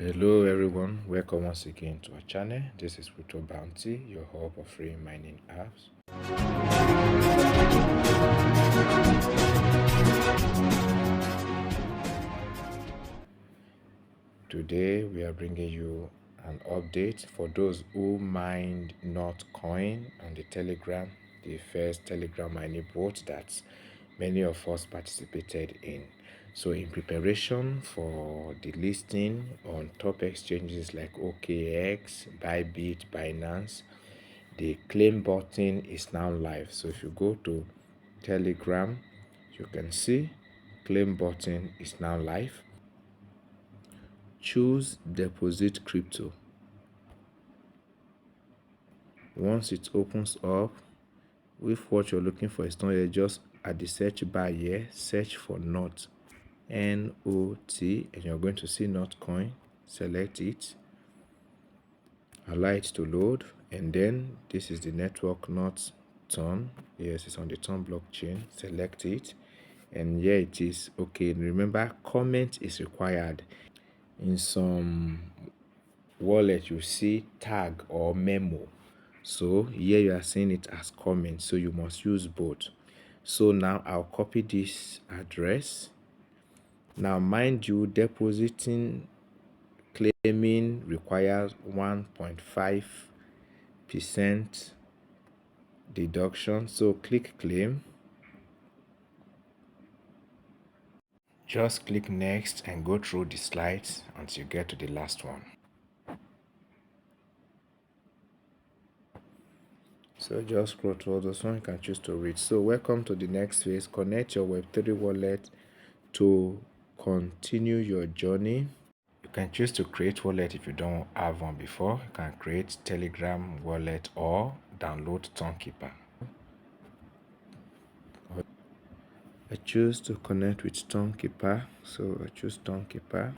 Hello everyone, welcome once again to our channel. This is Crypto Bounty, your hub of free mining apps. Today we are bringing you an update for those who mined Notcoin on the Telegram, the first Telegram mining bot that many of us participated in. So in preparation for the listing on top exchanges like OKX, Bybit, Binance, the claim button is now live. So if you go to Telegram, you can see claim button is now live. Choose deposit crypto. Once it opens up, if what you're looking for is not here, just at the search bar here, search for NOT, N-O-T, and you're going to see Notcoin. Select it, allow it to load, and then this is the network not Ton. Yes, it's on the Ton blockchain. Select it, and here it is. Okay, remember, comment is required. In some wallet you see tag or memo, so here you are seeing it as comment, so you must use both. So now I'll copy this address. Now mind you, depositing claiming requires 1.5% deduction, so click claim, just click next and go through the slides until you get to the last one. So just scroll through all those ones, you can choose to read. So welcome to the next phase. Connect your Web3 wallet to continue your journey. You can choose to create wallet if you don't have one before. You can create Telegram wallet or download Townkeeper. I choose to connect with Townkeeper, so I choose Townkeeper.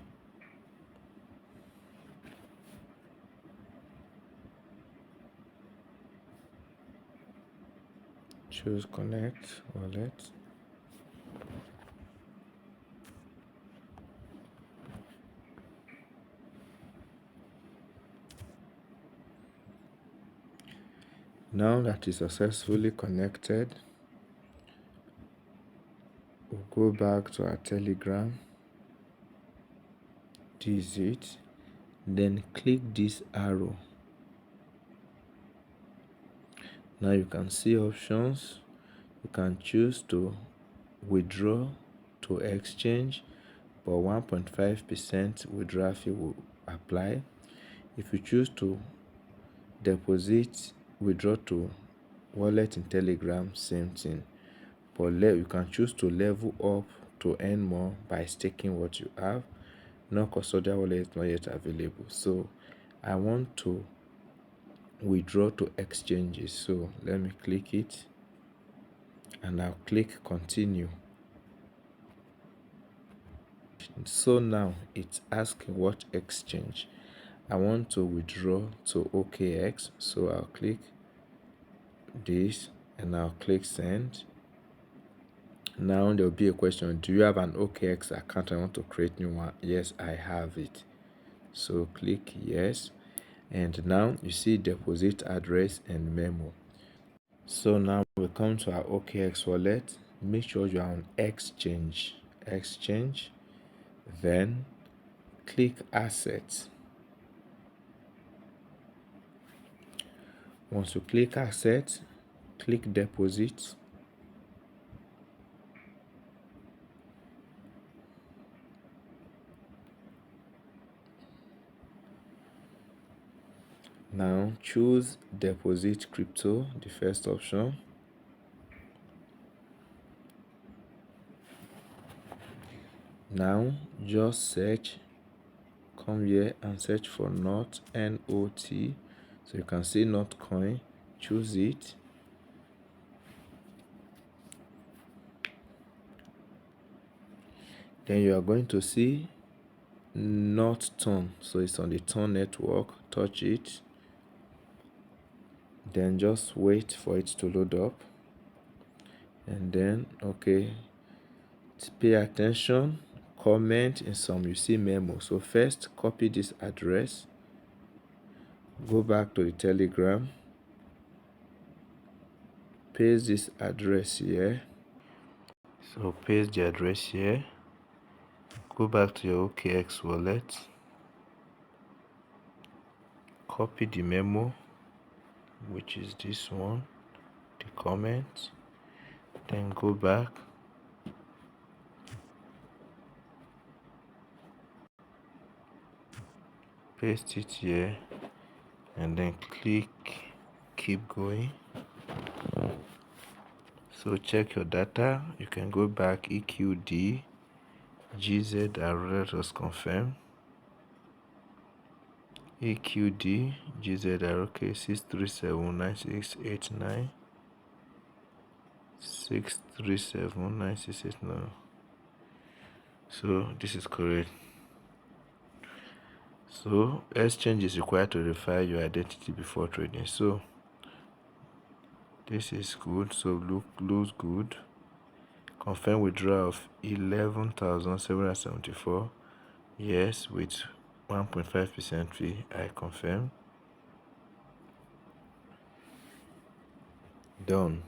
Choose connect wallet. Now that is successfully connected, we'll go back to our Telegram. This is it. Then click this arrow. Now you can see options. You can choose to withdraw to exchange, but 1.5% withdrawal fee will apply. If you choose to deposit, withdraw to wallet in Telegram, same thing. But you can choose to level up to earn more by staking what you have. No custodial wallet is not yet available, so I want to withdraw to exchanges, so let me click it and I'll click continue. So now it's asking what exchange I want to withdraw to. OKX, so I'll click this and I'll click send. Now there'll be a question, do you have an OKX account? I want to create new one. Yes, I have it, so click yes, and now you see deposit address and memo. So now we come to our OKX wallet. Make sure you are on exchange, then click assets. Once you click assets, click deposit. Now choose deposit crypto, the first option. Now just search, come here and search for NOT, N-O-T. So you can see Notcoin, choose it. Then you are going to see Not Ton, so it's on the Ton network. Touch it, then just wait for it to load up, and then okay, pay attention. comment, in some you see memo. So first copy this address, go back to the Telegram, paste this address here. So paste the address here, go back to your OKX wallet, copy the memo, which is this one, the comment, then go back, paste it here, and then click keep going. So check your data. You can go back EQD GZR, let us confirm. EQD GZR, okay, 6379689 6379689. So this is correct. So exchange is required to verify your identity before trading. So this is good. So looks good. Confirm withdrawal of 11,774. Yes, with 1.5% fee. I confirm. Done.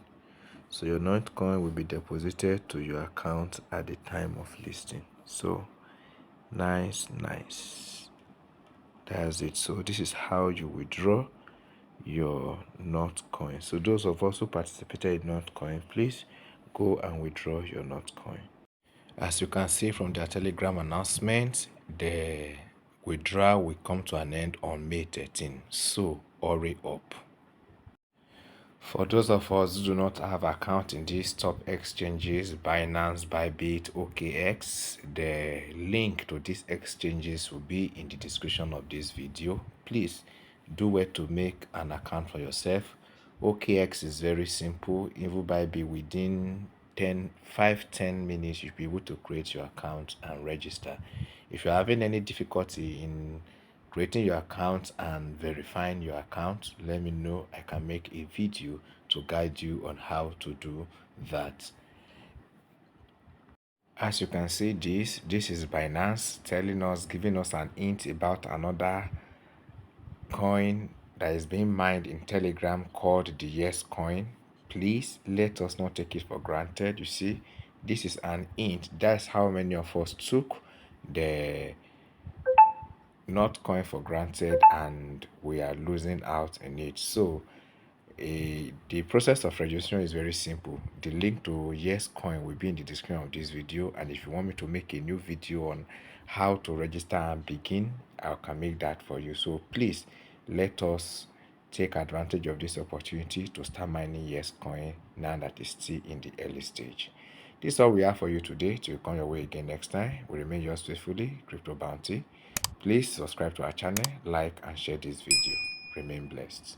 So your Notcoin will be deposited to your account at the time of listing. So nice. That's it. So this is how you withdraw your Notcoin. So those of us who participated in Notcoin, please go and withdraw your Notcoin. As you can see from their Telegram announcement, the withdrawal will come to an end on May 13. So hurry up. For those of us who do not have account in these top exchanges, Binance, Bybit, OKX, the link to these exchanges will be in the description of this video. Please do where to make an account for yourself. OKX is very simple. Even Bybit, within 5-10 minutes, you'll be able to create your account and register. If you're having any difficulty in creating your account and verifying your account, let me know. I can make a video to guide you on how to do that. As you can see, this is Binance giving us an hint about another coin that is being mined in Telegram called the Yescoin. Please let us not take it for granted. You see, this is an hint. That's how many of us took the Notcoin for granted and we are losing out in it. So the process of registration is very simple. The link to Yescoin will be in the description of this video, and if you want me to make a new video on how to register and begin, I can make that for you. So please let us take advantage of this opportunity to start mining Yescoin now that it's still in the early stage. This is all we have for you today. To come your way again next time, we remain yours faithfully, Crypto Bounty. Please subscribe to our channel, like and share this video. Remain blessed.